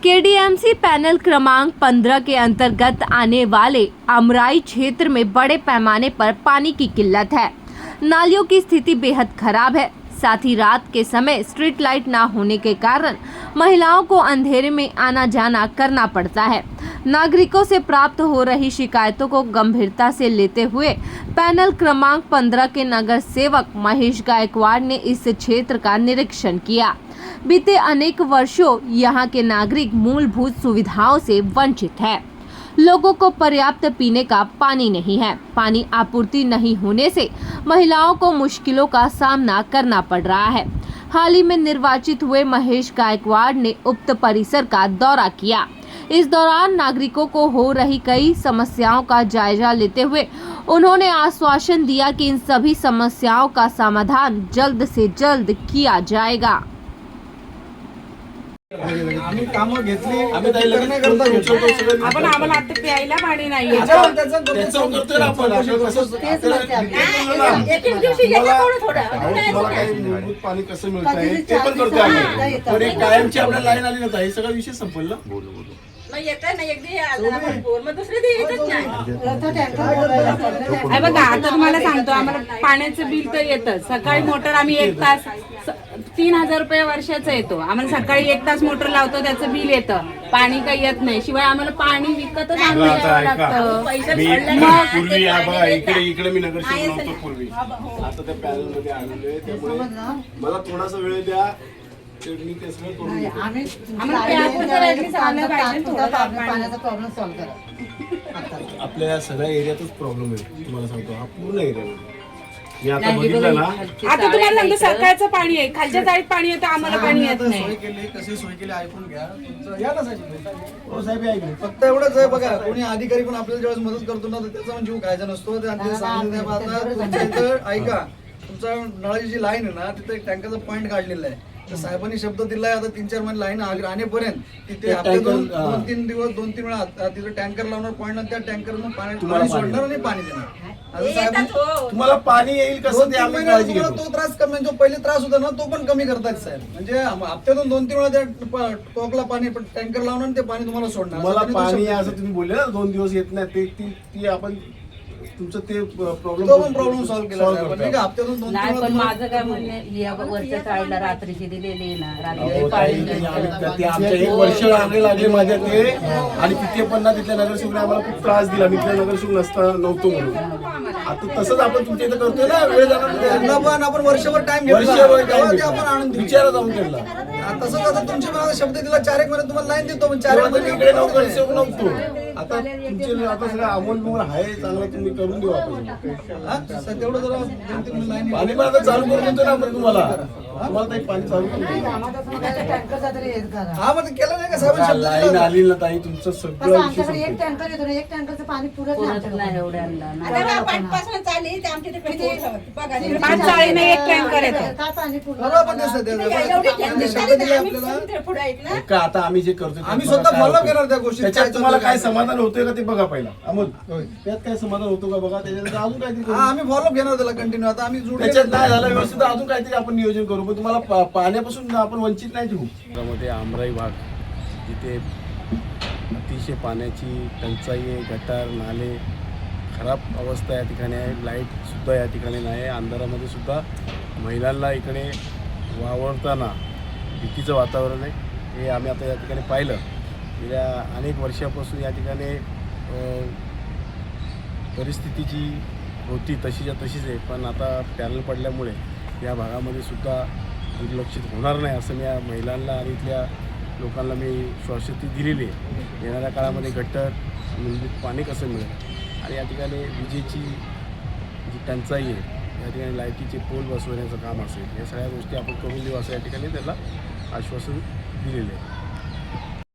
KDMC panel क्रमांक 15 के अंतर्गत आने वाले अमराई क्षेत्र में बड़े पैमाने पर पानी की किल्लत है। नालियों की स्थिति बेहद खराब है। साथ ही रात के समय स्ट्रीट लाइट ना होने के कारण महिलाओं को अंधेरे में आना जाना करना पड़ता है। नागरिकों से प्राप्त हो रही शिकायतों को गंभीरता से लेते हुए पैनल क्रमांक 15 के नगर सेवक महेश गायकवाड़ ने इस क्षेत्र का निरीक्षण किया। बीते अनेक वर्षों यहाँ के नागरिक मूलभूत सुविधाओं से वंचित है। लोगों को पर्याप्त पीने का पानी नहीं है। पानी आपूर्ति नहीं होने से महिलाओं को मुश्किलों का सामना करना पड़ रहा है। हाल ही में निर्वाचित हुए महेश गायकवाड़ ने उक्त परिसर का दौरा किया। इस दौरान नागरिकों को हो रही कई समस्याओं का जायजा लेते हुए उन्होंने आश्वासन दिया कि इन सभी समस्याओं का समाधान जल्द से जल्द किया जाएगा। आम्ही कामं घेतली आम्ही करण्याकरता घेतो आपण आम्हाला आता प्यायला पाणी नाहीये त्याचं करतोय ना आपण एक दिवशी गेलं काही मूलभूत पाणी कसं मिळत आहे ते पण करतोय आम्ही पण एक कायमची आपल्याला लाईन आली नव्हती हे सगळा विषय संपला मग येत नाही एकदी आपण बोल मग दुसरे ते येतच नाही बघा आता तुम्हाला सांगतो आम्हाला पाण्याचं बिल तर येतं सकाळी मोटर आम्ही 1 तास 3000 रुपये वर्षाचं येतो आम्हाला सकाळी 1 तास मोटर लावतो त्याचं बिल येतं पाणी काही येत नाही शिवाय आम्हाला पाणी विकतच आणावं लागतं पूर्वी बघा इकडे मी नगरसेवक नव्हतो पूर्वी आता त्या पॅनल मध्ये आलेले त्यामुळे मला थोडासा वेळ द्या आपल्या सगळ्या एरियातच प्रॉब्लेम आहे तुम्हाला सांगतो हा पूर्ण एरिया मी आता बघितलं ना आता तुम्हाला सांगतो सकाळचं पाणी आहे खालच्या जाळीत पाणी येतं आम्हाला पाणी येत नाही सोय केली कशी सोय केली ऐकून घ्या तुमचं या ना साहेब ऐकून फक्त एवढंच आहे बघा कोणी अधिकारी पण आपल्याला ज्यावेळेस मदत करतो ना तर त्याचा पण जीव खायचा नसतो ते सांगितलं आता तुमच्या इथं ऐका तुमचा नळाची जी लाईन आहे ना तिथे एक टँकरचा पॉईंट काढलेला आहे तर साहेबांनी शब्द दिलाय आता 3-4 महिने लाईन आणेपर्यंत तिथे हप्त्यातून 2-3 दिवस 2-3 वेळा तिथे टँकर लावणार पॉईंट आणि त्या टँकरमधून पाणी सोडणार आणि पाणी देणार तुम्हाला पाणी येईल कसं ते आम्ही काळजी घेतो तो त्रास कमी जो पहिले त्रास होता ना तो पण कमी करतात साहेब म्हणजे हप्त्यातून 2-3 वेळा त्या टोकला पाणी पण टँकर लावणार आणि ते पाणी तुम्हाला सोडणार मला पाणी असं तुम्ही बोलले ना 2 दिवस येत नाही ती आपण तुमचं ते प्रॉब्लेम सॉल्व्ह केला हप्त्यातून 2-3 नाही पण माझं काय म्हणणं या वरच्या साईडला रात्रीची दिलेली आहे ना रात्री ते आमच्या 1 वर्ष लागले माझ्या ते आणि तिथे पण ना तिथल्या नगरसेवकाने आम्हाला खूप त्रास दिला मी तिथल्या नगरसेवक नव्हतो म्हणून आता तसंच आपण तुमच्या इथे करतोय ना वेळ जाणार पण आपण वर्षभर टाइम आपण आणून विचारा जाऊन केला तसंच आता तुमच्या मला शब्द दिला 4 महिने तुम्हाला लाईन देतो पण 4 महिने इकडे नगरसेवक नव्हतो आता तुमचे आता सगळं अमोल मोल आहे चांगलं तुम्ही करून देऊ आपण तेवढं जरा 2-3 महिने लाईन पाणी पण आता चालू करून देतो ना आपण तुम्हाला ताई पाणी चालू करून हा मग केलं नाही का साहेब लाईन आली ना ताई तुमचं सगळं आमच्याकडे एक टँकर येतो ना एक टँकरचं पाणी पुरत नाही एवढ्या पाचपासून चालली ते आमच्या तिकडे पाच चाळीने एक टँकर येतं काय पाणी पुरत बरोबर पण शब्द दिला आपल्याला का आता आम्ही जे करतो आम्ही स्वतः फॉलो करणार त्या गोष्टी त्याच्यात तुम्हाला काय समाधान होतंय का ते बघा पहिला अमोल त्यात काय समाधान होतो का बघा त्याच्यानंतर अजून काहीतरी हा आम्ही फॉलो घेणार त्याला कंटिन्यू आता आम्ही त्याच्यात नाही झालं व्यवस्थित अजून काहीतरी आपण नियोजन करू पण तुम्हाला पाण्यापासून आपण वंचित नाही ठेवू त्यामध्ये आमराई भाग जिथे अतिशय पाण्याची टंचाई आहे गटार नाले खराब अवस्था या ठिकाणी आहे लाईटसुद्धा या ठिकाणी नाही आहे अंधारामध्ये सुद्धा महिलांना इकडे वावरताना भीतीचं वातावरण आहे हे आम्ही आता या ठिकाणी पाहिलं गेल्या अनेक वर्षापासून या ठिकाणी परिस्थिती जी होती तशीच्या तशीच आहे पण आता पॅनल पडल्यामुळे या भागामध्ये सुद्धा दुर्लक्षित होणार नाही असं मी या महिलांना आणि इथल्या लोकांना मी श्वासती दिलेली आहे येणाऱ्या काळामध्ये गटर मूलभूत पाणी कसं मिळेल आणि या ठिकाणी विजेची जी टंचाई आहे या ठिकाणी लाईटीचे पोल बसवण्याचं काम असेल या सगळ्या गोष्टी आपण करून देऊ असं या ठिकाणी त्याला आश्वासन दिलेलं आहे